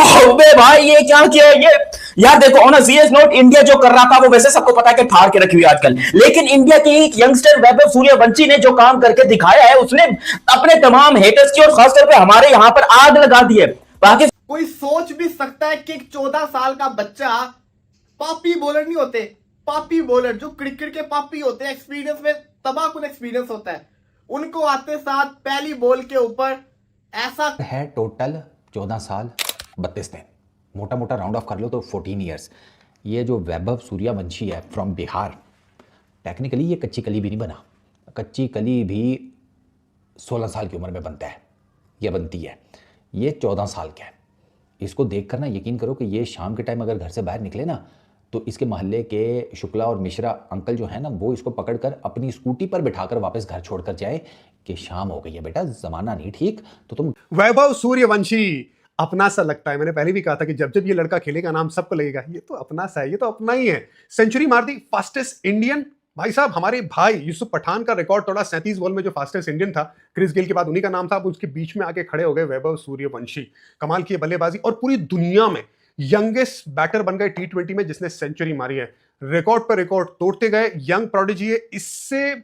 अबे भाई ये क्या किया है ये। यार देखो on a serious note, India जो कर रहा था वो वैसे सबको पता है कि फाड़ के रखी हुई आजकल, लेकिन इंडिया के एक यंगस्टर वैभव सूर्यवंशी ने जो काम करके दिखाया है, उसने अपने तमाम हेटर्स की और खासतौर पे हमारे यहां पर आग लगा दी है। बाकी कोई सोच भी सकता है कि एक 14 साल का बच्चा, पापी बॉलर नहीं होते, पापी बॉलर जो क्रिकेट के पापी होते हैं, एक्सपीरियंस में तबाहकुन एक्सपीरियंस होता है, उनको आते साथ पहली बॉल के ऊपर ऐसा है टोटल 14 साल 32 दिन, मोटा मोटा राउंड ऑफ कर लो तो 14 ईयर्स। ये जो वैभव सूर्यवंशी है फ्रॉम बिहार, टेक्निकली ये कच्ची कली भी नहीं बना, कच्ची कली भी 16 साल की उम्र में बनता है, ये बनती है, ये 14 साल का है। इसको देखकर ना यकीन करो कि ये शाम के टाइम अगर घर से बाहर निकले ना तो इसके मोहल्ले के शुक्ला और मिश्रा अंकल जो है ना, वो इसको पकड़कर अपनी स्कूटी पर बिठाकर वापस घर छोड़कर जाए कि शाम हो गई है बेटा, जमाना नहीं ठीक, तो तुम। वैभव सूर्यवंशी अपना सा लगता है। मैंने पहले भी कहा था कि जब जब ये लड़का खेलेगा नाम सबको लगेगा ये तो अपना सा है, ये तो अपना ही है। सेंचुरी मार दी, फास्टेस्ट इंडियन। भाई साहब, हमारे भाई यूसुफ पठान का रिकॉर्ड तोड़ा, 37 बॉल में जो फास्टेस्ट इंडियन था, क्रिस गेल के बाद उन्हीं का नाम था। अब उसके बीच में आके खड़े हो गए वैभव सूर्यवंशी, कमाल की बल्लेबाजी, और पूरी दुनिया में यंगेस्ट बैटर बन गए T20 में जिसने सेंचुरी मारी है। रिकॉर्ड पर रिकॉर्ड तोड़ते गए, यंग प्रोडिजी है। इससे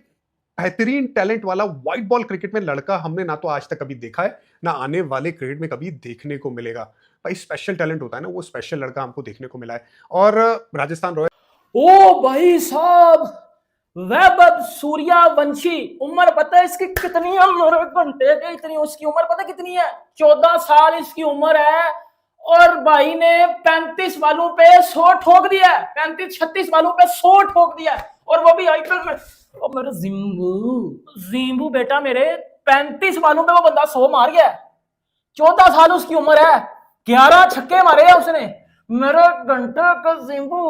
बेहतरीन टैलेंट वाला व्हाइट बॉल क्रिकेट में लड़का हमने ना तो आज तक कभी देखा है, ना आने वाले क्रिकेट में कभी देखने को मिलेगा। भाई स्पेशल टैलेंट होता है ना, वो स्पेशल लड़का हमको देखने को मिला है। और राजस्थान रॉयल, ओ भाई साहब, वैभव सूर्यवंशी, उम्र पता है इसकी कितनी है? मेरे घंटे के इतनी उसकी उम्र पता कितनी है? 14 साल इसकी उम्र है, और भाई ने 35 बालों पे 100 ठोक दिया है, 35-36 बालों पे 100 ठोक दिया है, और वो भी आईपीएल में। और मेरे जिम्बू बेटा, मेरे 35 बालों पे वो बंदा 100 मार गया है। 14 साल उसकी उम्र है, 11 छक्के मारे हैं उसने। मेरे घंटे का जिम्बू,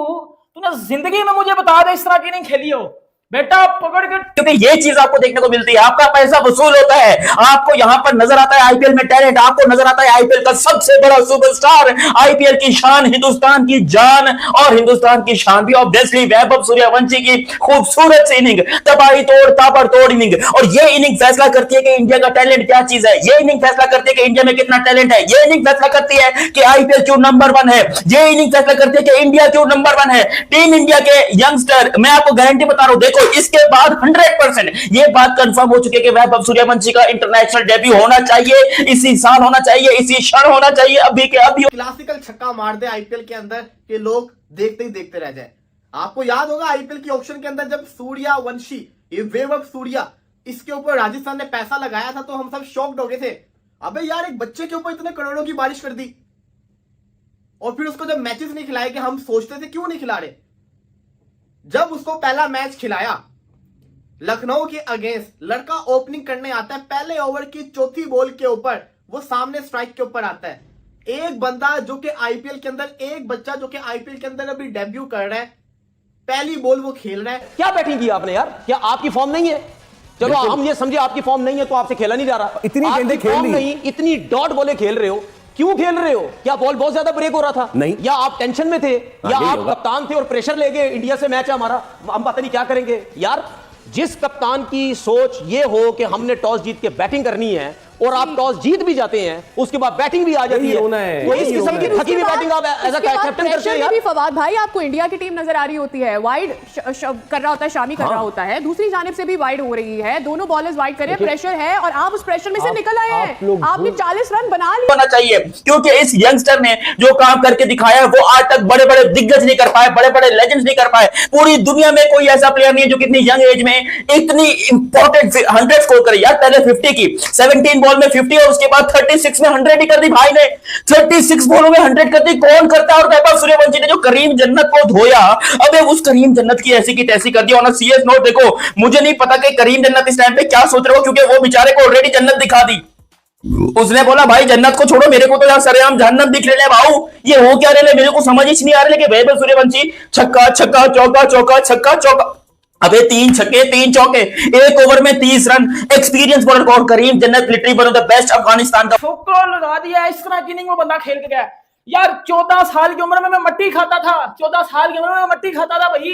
तूने जिंदगी में मुझे बता दे इस तरह की नहीं खेली हो बेटा, पकड़ के। क्योंकि ये चीज आपको देखने को मिलती है, आपका पैसा वसूल होता है, आपको यहां पर नजर आता है आईपीएल में टैलेंट, आपको नजर आता है आईपीएल का सबसे बड़ा सुपरस्टार, आईपीएल की शान, हिंदुस्तान की जान, और हिंदुस्तान की शान भी ऑब्वियसली वैभव सूर्यवंशी की खूबसूरत इनिंग, तबाही तोड़ ताबड़तोड़ इनिंग। और ये इनिंग फैसला करती है कि इंडिया का टैलेंट क्या चीज है, ये इनिंग फैसला करती है कि इंडिया में कितना टैलेंट है, ये इनिंग फैसला करती है कि आईपीएल क्यों नंबर 1 है, ये इनिंग फैसला करती है कि इंडिया क्यों नंबर 1 है। टीम इंडिया के यंगस्टर, मैं आपको गारंटी बता रहा हूं, देखो इसके बाद 100% ये बात कंफर्म हो चुकी है कि वैभव सूर्यवंशी का इंटरनेशनल डेब्यू होना चाहिए, इसी साल होना चाहिए, इसी क्षण होना चाहिए, अभी के अभी। क्लासिकल छक्का मार दे आईपीएल के अंदर कि लोग देखते ही देखते रह जाए। आपको याद होगा आईपीएल की ऑक्शन के अंदर जब सूर्यवंशी, ये वैभव सूर्या, इसके ऊपर राजस्थान ने पैसा लगाया था तो हम सब शॉक्ड हो गए थे। अबे यार, एक बच्चे के ऊपर इतने करोड़ों की बारिश कर दी, और फिर उसको जब मैचेस नहीं खिलाए कि हम सोचते थे क्यों नहीं खिला रहे। जब उसको पहला मैच खिलाया लखनऊ के अगेंस्ट, लड़का ओपनिंग करने आता है, पहले ओवर की चौथी बॉल के ऊपर वो सामने स्ट्राइक के ऊपर आता है। एक बंदा जो कि आईपीएल के अंदर, एक बच्चा जो कि आईपीएल के अंदर अभी डेब्यू कर रहा है, पहली बॉल वो खेल रहा है। क्या बैटिंग की आपने यार? क्या आपकी फॉर्म नहीं है? चलो हम ये समझे आपकी फॉर्म नहीं है तो आपसे खेला नहीं जा रहा। इतनी गेंदें खेल ली नहीं, इतनी डॉट बॉलें खेल रहे हो, क्यों खेल रहे हो? क्या बॉल बहुत ज्यादा ब्रेक हो रहा था? नहीं, या आप टेंशन में थे, या आप कप्तान थे और प्रेशर ले गए, इंडिया से मैच है हमारा, हम पता नहीं क्या करेंगे। यार जिस कप्तान की सोच ये हो कि हमने टॉस जीत के बैटिंग करनी है, और आप टॉस जीत भी जाते हैं, उसके बाद बैटिंग भी आ जाती है, तो इस किस्म की थकी हुई बैटिंग आप एज अ कैप्टन करते हैं यार। फवाद भाई, आपको इंडिया की टीम नजर आ रही होती है, वाइड कर रहा होता है, शामी कर रहा होता है, दूसरी जानिब से भी वाइड हो रही है, दोनों बॉलर्स वाइड कर रहे हैं, प्रेशर है, और आप उस प्रेशर में से निकल आए हैं, आपने 40 रन बना लिए। होना चाहिए, क्योंकि इस यंगस्टर ने जो काम करके दिखाया है वो आज तक बड़े बड़े दिग्गज नहीं कर पाए, बड़े बड़े लेजेंड्स नहीं कर पाए। पूरी दुनिया में कोई ऐसा प्लेयर नहीं है जो कितनी यंग एज में इतनी इंपॉर्टेंट 100 स्कोर करे। यार पहले 50 की, 17 बॉल में 50, और उसके बाद 36 में 100 ही कर दी भाई ने, 36 बॉलों में 100 कर दी। कौन करता है? और वैभव सूर्यवंशी ने जो करीम जन्नत को धोया, अबे उस करीम जन्नत की ऐसी की तैसी कर दी। ऑन अ सीरियस नोट, देखो मुझे नहीं पता कि करीम जन्नत इस टाइम पे क्या सोच रहे हो, क्योंकि वो बेचारे को ऑलरेडी जन्नत दिखा दी। उसने बोला भाई जन्नत को छोड़ो, मेरे को तो यार सरेआम जहन्नम दिख रहे भाऊ, ये हो क्या रहे, मेरे को समझ ही नहीं आ रहा है कि वैभव सूर्यवंशी छक्का छक्का चौका चौका छक्का चौका, अबे 3 छक्के 3 चौके, एक ओवर में 30 रन। एक्सपीरियंस बॉलर कौन? करीम जन्नत, literally one of the best Afghanistan का। ठोकर लगा दिया, इस तरह की इनिंग में बंदा खेल के गया। यार 14 साल की उम्र में मैं मट्टी खाता था, 14 साल की उम्र में मैं मट्टी खाता था भाई।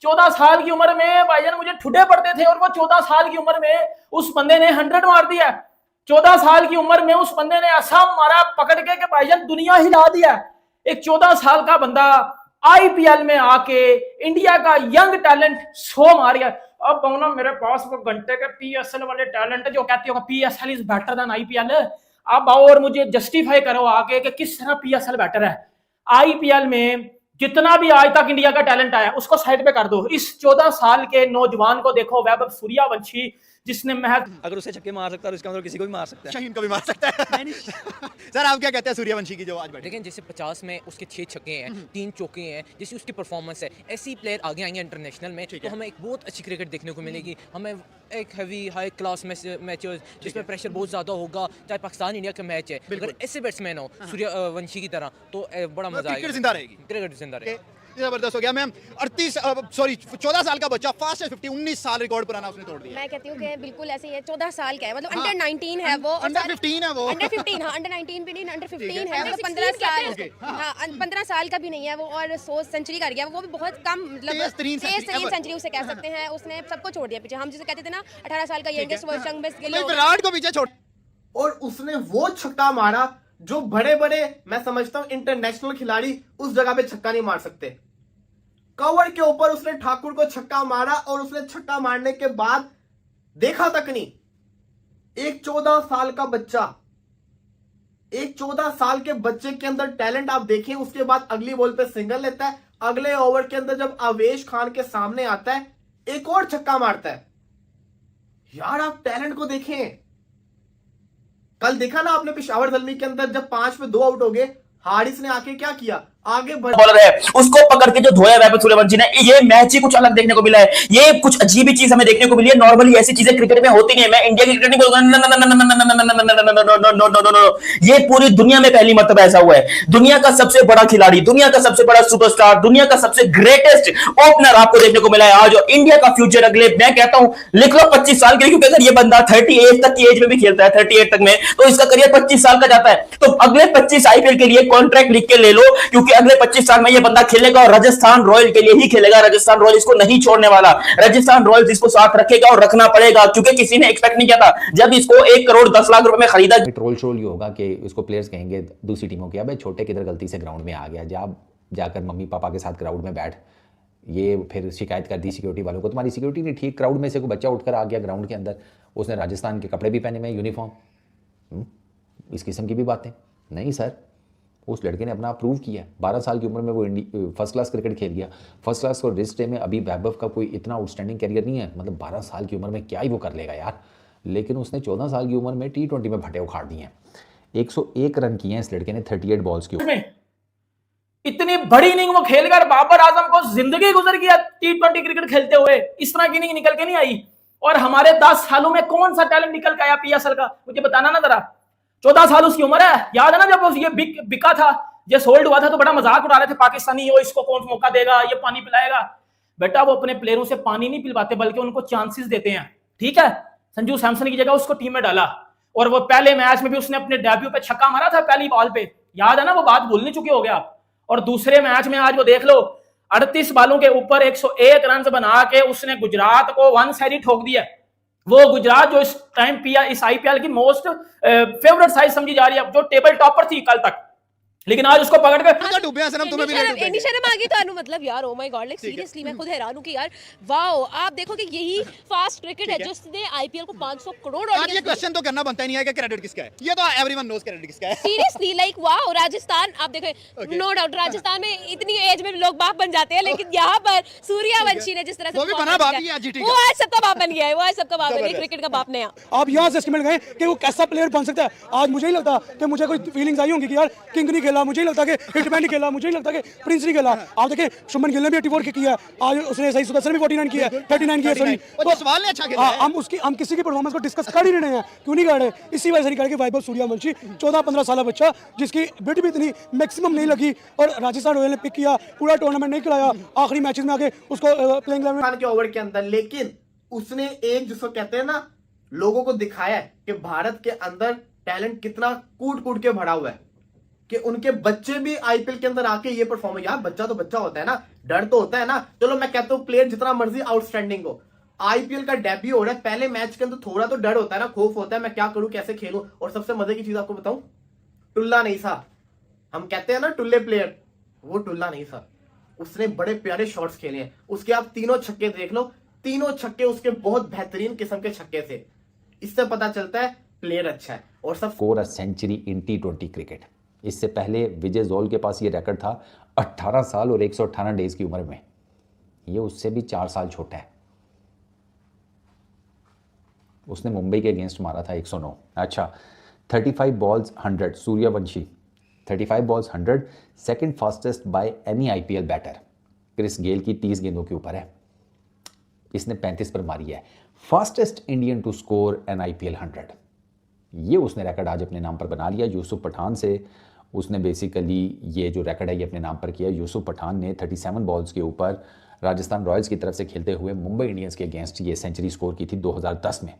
14 साल की उम्र में भाईजान मुझे ठुडे पड़ते थे, और वो 14 साल की उम्र में उस बंदे ने 100 मार दिया। 14 साल की उम्र में उस बंदे ने ऐसा मारा पकड़ के कि भाईजान दुनिया हिला दिया। एक 14 साल का बंदा आईपीएल में आके इंडिया का यंग टैलेंट शो मार गया। अब ना मेरे पास वो घंटे के पीएसएल वाले टैलेंट जो कहते हो PSL is better than IPL, अब आओ और मुझे जस्टिफाई करो आके कि किस तरह पीएसएल बेटर है। आईपीएल में जितना भी आज तक इंडिया का टैलेंट आया उसको साइड पे कर दो, इस 14 साल के नौजवान को देखो, वैभव सूर्यवंशी, जिसने महज अगर उसे छक्के मार सकता है उसका मतलब किसी को भी मार सकता है। शाहीन को भी मार सकता है। सर आप क्या कहते हैं सूर्यवंशी की जो आज बैठे? लेकिन जैसे 50 में उसके 6 छक्के हैं, 3 चौके हैं, जैसी उसकी परफॉर्मेंस है, ऐसे ही प्लेयर आगे आएंगे इंटरनेशनल में तो हमें एक बहुत अच्छी क्रिकेट देखने को मिलेगी। हमें एक हैवी हाई क्लास मैचेस जिसमें प्रेशर बहुत ज़्यादा होगा, चाहे पाकिस्तान इंडिया का मैच है, अगर ऐसे बैट्समैन हो सूर्यवंशी की तरह तो बड़ा मजा आएगा, क्रिकेट जिंदा रहेगी। क्रिकेट जिंदा रहेगी। जबरदस्त हो गया मैम। 14 साल का बच्चा फास्टेस्ट 50 19 साल रिकॉर्ड पुराना उसने तोड़ दिया। मैं कहती हूँ कि बिल्कुल ऐसे ही है, 14 साल का है, मतलब अंडर 19 है वो, अंडर 15 है वो, अंडर 15 हाँ, अंडर 19 भी नहीं, अंडर 15 है, मतलब 15 साल, हाँ 15 साल का भी नहीं है वो, और 100 सेंचुरी कर गया वो भी बहुत कम, मतलब तेज तरीन सेंचुरी उसे कह सकते हैं। उसने सबको छोड़ दिया पीछे, हम जिसे कहते थे ना 18 साल का यंगेस्ट वर्ल्ड में विराट को पीछे छोड़, और उसने वो छक्का मारा जो बड़े बड़े, मैं समझता हूं इंटरनेशनल खिलाड़ी उस जगह पे छक्का नहीं मार सकते। कवर के ऊपर उसने ठाकुर को छक्का मारा, और उसने छक्का मारने के बाद देखा तक नहीं। एक 14 साल का बच्चा, एक 14 साल के बच्चे के अंदर टैलेंट आप देखें, उसके बाद अगली बॉल पे सिंगल लेता है, अगले ओवर के अंदर जब आवेश खान के सामने आता है एक और छक्का मारता है। यार आप टैलेंट को देखें। कल देखा ना आपने पेशावर ज़ल्मी के अंदर जब 5 पे 2 आउट हो गए, हारिस ने आके क्या किया, आगे बॉलर है उसको पकड़ के जो धोया वैभव सूर्यवंशी ने, ये मैच ही कुछ अलग देखने को मिला है। ये कुछ अजीब ही चीज हमें देखने को मिली है। नॉर्मली ऐसी चीजें क्रिकेट में होती नहीं है। मैं इंडिया की क्रिकेट नहीं बोलूंगा, ये पूरी दुनिया में पहली मर्तबा ऐसा हुआ है। दुनिया का सबसे बड़ा खिलाड़ी, दुनिया का सबसे बड़ा सुपरस्टार, दुनिया का सबसे ग्रेटेस्ट ओपनर आपको देखने को मिला है आज। और इंडिया का फ्यूचर अगले, मैं कहता हूं लिख लो 25 साल के लिए, क्योंकि अगर ये बंदा 38 तक की एज में भी खेलता है, 38 तक में, तो इसका करियर 25 साल का जाता है। तो अगले 25 आईपीएल के लिए कॉन्ट्रैक्ट लिख के ले लो, क्योंकि अगले 25 साल में ये बंदा खेलेगा और राजस्थान रॉयल के लिए ही खेलेगा। राजस्थान रॉयल इसको नहीं छोड़ने वाला, राजस्थान रॉयल्स इसको साथ रखेगा और रखना पड़ेगा, क्योंकि किसी ने एक्सपेक्ट नहीं किया था जब इसको 1 करोड़ 10 लाख रुपए में खरीदा। ट्रोल शोल ये होगा कि उसको प्लेयर्स कहेंगे दूसरी टीमों के, अबे छोटे किधर गलती से ग्राउंड में आ गया, जाकर मम्मी पापा के साथ ग्राउंड में बैठ। ये फिर शिकायत कर दी सिक्योरिटी वालों को, तुम्हारी सिक्योरिटी नहीं ठीक, क्राउड में से कोई बच्चा उठकर आ गया ग्राउंड के अंदर, उसने राजस्थान के कपड़े भी पहने हुए, यूनिफॉर्म, इस किस्म की भी बातें नहीं सर। उस लड़के ने अपना प्रूव किया। 12 साल की उम्र में वो फर्स्ट क्लास क्रिकेट खेल गया। फर्स्ट क्लास और रिस्ट डे में अभी वैभव का कोई इतना आउटस्टैंडिंग कैरियर नहीं है, मतलब 12 साल की उम्र में क्या ही वो कर लेगा यार। लेकिन उसने 14 साल की उम्र में T20 में भटे उखाड़ दिए हैं। 101 रन किए हैं इस लड़के ने 38 बॉल्स के ऊपर। इतनी बड़ी इनिंग वो खेलकर बाबर आजम को जिंदगी गुजर गया T20 क्रिकेट खेलते हुए, इस तरह की इनिंग निकल के नहीं आई। और हमारे 10 सालों में कौन सा टैलेंट निकल के आया पीएसएल का, मुझे बताना ना जरा। 14 साल उसकी उम्र है, याद है ना जब ये बिका था, ये सोल्ड हुआ था तो बड़ा मजाक उड़ा रहे थे पाकिस्तानी, हो इसको कौन मौका देगा, ये पानी पिलाएगा। बेटा वो अपने प्लेयरों से पानी नहीं पिलवाते बल्कि उनको चांसेस देते हैं, ठीक है। संजू सैमसन की जगह उसको टीम में डाला, और वो पहले मैच में भी उसने अपने डेब्यू पे छक्का मारा था पहली बॉल पे, याद है ना, वो बात भूल नहीं चुके हो गए आप। और दूसरे मैच में आज वो देख लो 38 बालों के ऊपर 101 रन बना के उसने गुजरात को 1 साइड ठोक दिया। वो गुजरात जो इस टाइम इस आईपीएल की मोस्ट फेवरेट साइड समझी जा रही है, जो टेबल टॉपर थी कल तक, लेकिन आज उसको पकड़ कर डूबे सनम तुम्हें भी नहीं शर्म आ गई तो मतलब यार oh my God, like seriously मैं खुद हैरान हूं कि यार वाओ, आप देखो कि यही फास्ट क्रिकेट है जिसने आईपीएल को 500 करोड़ आज ये क्वेश्चन तो करना बनता ही नहीं है कि क्रेडिट किसका है, ये तो एवरीवन नोस क्रेडिट किसका है। सीरियसली लाइक वाओ, राजस्थान आप देखो, नो डाउट राजस्थान में इतनी एज में लोग बाप बन जाते हैं, लेकिन यहाँ पर सूर्यवंशी ने जिस तरह से वो भी बना बाप ही है जीटी का, वो आज सबका बाप बन गया है, वो आज सबका बाप बन गया, क्रिकेट का बाप नया। आप यहाँ से एस्टिमेट गए कि वो कैसा प्लेयर बन सकता है। आज मुझे ही लगता कि मुझे कोई फीलिंग्स आई होंगी कि यार किंग नहीं खेला, मुझे ही लगता कि हिटमैन नहीं खेला, मुझे ही लगता कि प्रिंस नहीं खेला। आप देखें शुभमन गिल ने भी 84 किया, आज उसने सही सुदर्शन भी 49 किया, 39 किया, सॉरी तो सवाल ने अच्छा खेला है। हम किसी की परफॉर्मेंस को डिस्कस कर ही नहीं रहे हैं, क्यों नहीं कर रहे, इसी वजह से नहीं कर रहे कि वैभव सूर्यवंशी 14-15 साल बच्चा जिसकी बिट भी इतनी मैक्सिमम नहीं लगी, और राजस्थान रॉयल ने पिक किया, पूरा टूर्नामेंट नहीं खिलाया, आखिरी मैचेस में आके उसको प्लेइंग 11 के ओवर के अंदर, लेकिन उसने एक जिसको कहते हैं ना लोगों को दिखाया है कि भारत के अंदर टैलेंट कितना कूट कूट के भरा हुआ है, कि उनके बच्चे भी आईपीएल के अंदर आके ये परफॉर्म, यार बच्चा तो बच्चा होता है ना, डर तो होता है ना। चलो मैं कहता हूं प्लेयर जितना मर्जी आउटस्टैंडिंग हो, आईपीएल का डेब्यू हो रहा है, पहले मैच के अंदर थोड़ा तो डर होता है ना, खौफ होता है, मैं क्या करूं, कैसे खेलूं। और सबसे मजे की चीज आपको बताऊं, टुल्ला नहीं था। हम कहते हैं ना टुल्ले प्लेयर, वो टुल्ला नहीं था। उसने बड़े प्यारे शॉट्स खेले हैं। उसके आप तीनों छक्के देख लो, तीनों छक्के उसके बहुत बेहतरीन किस्म के छक्के थे। इससे पता चलता है प्लेयर अच्छा है। और सब score a century in T20 cricket. इससे पहले विजय जोल के पास ये रिकॉर्ड था 18 साल और 118 डेज की उम्र में। ये उससे भी 4 साल छोटा है। उसने मुंबई के अगेंस्ट मारा था 109। अच्छा, 35 balls 100 Suryavanshi, 35 balls 100 second fastest by any IPL batter. Chris Gayle की 30 गेंदों के ऊपर है, इसने 35 पर मारी है। Fastest Indian to score an IPL 100, ये उसने रिकॉर्ड आज अपने नाम पर बना लिया। यूसुफ पठान से उसने बेसिकली ये जो रिकॉर्ड है ये अपने नाम पर किया। यूसुफ पठान ने 37 बॉल्स के ऊपर राजस्थान रॉयल्स की तरफ से खेलते हुए मुंबई इंडियंस के अगेंस्ट ये सेंचुरी स्कोर की थी 2010 में।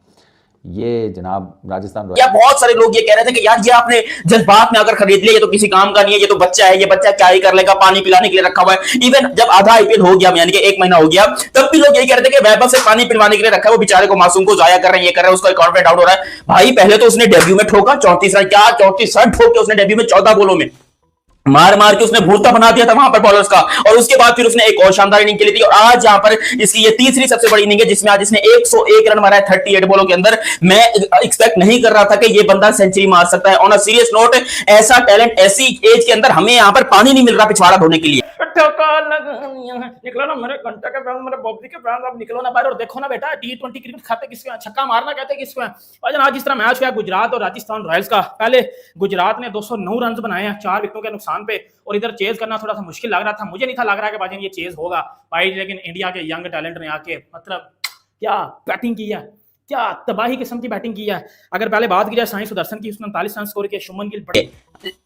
ये जनाब राजस्थान या बहुत सारे लोग ये कह रहे थे कि यार ये आपने जज्बात में अगर खरीद लिया, ये तो किसी काम का नहीं है, ये तो बच्चा है, ये बच्चा क्या ही कर लेगा, पानी पिलाने के लिए रखा हुआ है। इवन जब आधा आईपीएल हो गया, यानी कि 1 महीना हो गया, तब भी लोग यही कह रहे थे कि वैभव से पानी पिलवाने के लिए रखा है, वो बेचारे को, मासूम को जाया कर रहे हैं, ये कर रहे हैं, उसका कॉन्फिडेंस आउट हो रहा है। भाई पहले तो उसने डेब्यू में ठोका 34 रन, क्या 34 रन ठोक के उसने डेब्यू में 14 बॉलों में मार मार के उसने भूरता बना दिया था वहां पर बॉलर्स का। और उसके बाद फिर उसने एक और शानदार इनिंग खेली थी और आज यहां पर इसकी ये तीसरी सबसे बड़ी इनिंग है जिसमें आज इसने 101 रन मारा है 38 बॉलों के अंदर। मैं एक्सपेक्ट नहीं कर रहा था कि ये बंदा सेंचुरी मार सकता है। ऑन अ सीरियस नोट, ऐसा टैलेंट ऐसी एज के अंदर हमें यहां पर पानी नहीं मिल रहा पिछवाड़ा धोने के लिए। निकलो ना मेरे घंटा के बैंक, मेरे बॉबी के बैंक, अब निकलो ना बाहर और देखो ना बेटा T20 क्रिकेट खाते किसको है, छक्का मारना कहते किसको है। और आज जिस तरह मैच हुआ गुजरात और राजस्थान रॉयल्स का, पहले गुजरात ने 209 रन बनाए हैं 4 विकेटों के नुकसान पे, और इधर चेज करना थोड़ा सा मुश्किल लग रहा था। मुझे नहीं था लग रहा कि भाई ये चेज होगा भाई, लेकिन इंडिया के यंग टैलेंट ने आके मतलब क्या बैटिंग की है, क्या तबाही किस्म की बैटिंग की है। अगर पहले बात की जाए साई सुदर्शन की, उसने 39 रन स्कोर किए, शुभमन गिल बड़े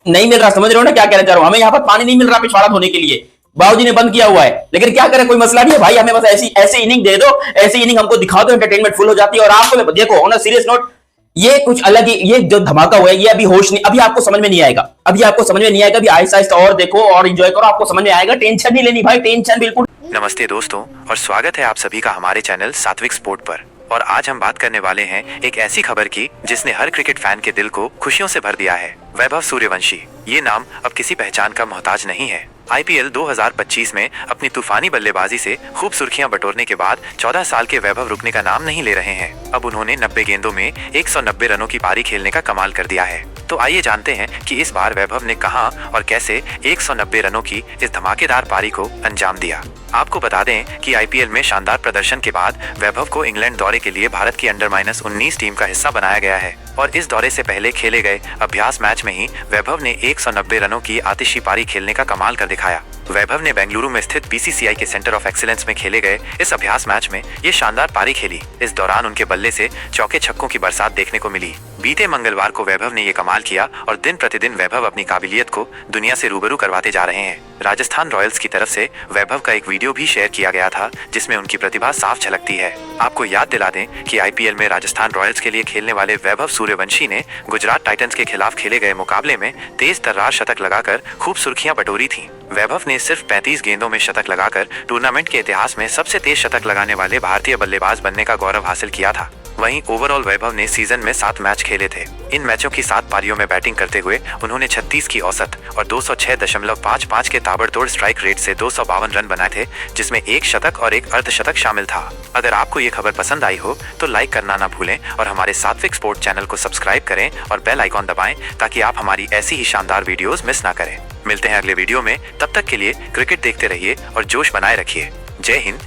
नहीं मिल रहा, समझ रहे हो ना क्या कहना चाह रहा हूं, हमें यहाँ पर पानी नहीं मिल रहा पिछवाड़ा धोने के लिए। बाबूजी ने बंद किया हुआ है, लेकिन क्या करें, कोई मसला नहीं है भाई, हमें बस ऐसी इनिंग दे दो, ऐसी इनिंग हमको दिखा दो, एंटरटेनमेंट फुल हो जाती है। और आपको देखो ऑन अ सीरियस नोट, ये कुछ अलग ही, ये जो धमाका हुआ है ये अभी होश नहीं, अभी आपको समझ में नहीं आएगा, अभी आपको समझ में नहीं आएगा, अभी आहिस्ता आहिस्ता और देखो और एंजॉय करो, आपको समझ में आएगा। टेंशन नहीं लेनी भाई, टेंशन बिल्कुल। नमस्ते दोस्तों, और स्वागत है आप सभी का हमारे चैनल सात्विक स्पोर्ट पर। और आज हम बात करने वाले हैं एक ऐसी खबर की जिसने हर क्रिकेट फैन के दिल को खुशियों से भर दिया है। वैभव सूर्यवंशी, ये नाम अब किसी पहचान का मोहताज नहीं है। आईपीएल 2025 में अपनी तूफानी बल्लेबाजी से खूब सुर्खियां बटोरने के बाद 14 साल के वैभव रुकने का नाम नहीं ले रहे हैं। अब उन्होंने 90 गेंदों में 190 रनों की पारी खेलने का कमाल कर दिया है। तो आइए जानते हैं कि इस बार वैभव ने कहां और कैसे 190 रनों की इस धमाकेदार पारी को अंजाम दिया। आपको बता दें कि आईपीएल में शानदार प्रदर्शन के बाद वैभव को इंग्लैंड दौरे के लिए भारत की अंडर-19 टीम का हिस्सा बनाया गया है। और इस दौरे से पहले खेले गए अभ्यास मैच में ही वैभव ने 190 रनों की आतिशी पारी खेलने का कमाल कर दिखाया। वैभव ने बेंगलुरु में स्थित बीसीसीआई के सेंटर ऑफ एक्सीलेंस में खेले गए इस अभ्यास मैच में ये शानदार पारी खेली। इस दौरान उनके बल्ले से चौके छक्कों की बरसात देखने को मिली। बीते मंगलवार को वैभव ने ये कमाल किया और दिन प्रतिदिन वैभव अपनी काबिलियत को दुनिया से रूबरू करवाते जा रहे हैं। राजस्थान रॉयल्स की तरफ से वैभव का एक वीडियो भी शेयर किया गया था जिसमें उनकी प्रतिभा साफ झलकती है। आपको याद दिला दें कि आईपीएल में राजस्थान रॉयल्स के लिए खेलने वाले वैभव सूर्यवंशी ने गुजरात टाइटंस के खिलाफ खेले गए मुकाबले में तेज तर्रार शतक लगाकर खूब सुर्खियां बटोरी थीं। वैभव ने सिर्फ 35 गेंदों में शतक लगाकर टूर्नामेंट के इतिहास में सबसे तेज शतक लगाने वाले भारतीय बल्लेबाज बनने का गौरव हासिल किया था। वहीं ओवरऑल वैभव ने सीजन में 7 मैच खेले थे। इन मैचों की 7 पारियों में बैटिंग करते हुए उन्होंने 36 की औसत और 206.55 के ताबड़तोड़ स्ट्राइक रेट से 252 रन बनाए थे, जिसमें एक शतक और एक अर्धशतक शामिल था। अगर आपको ये खबर पसंद आई हो तो लाइक करना ना भूलें और हमारे सात्विक स्पोर्ट चैनल को सब्सक्राइब करें और बेल आइकॉन दबाएं ताकि आप हमारी ऐसी ही शानदार वीडियोस मिस ना करें। मिलते हैं अगले वीडियो में, तब तक के लिए क्रिकेट देखते रहिए और जोश बनाए रखिए। जय हिंद,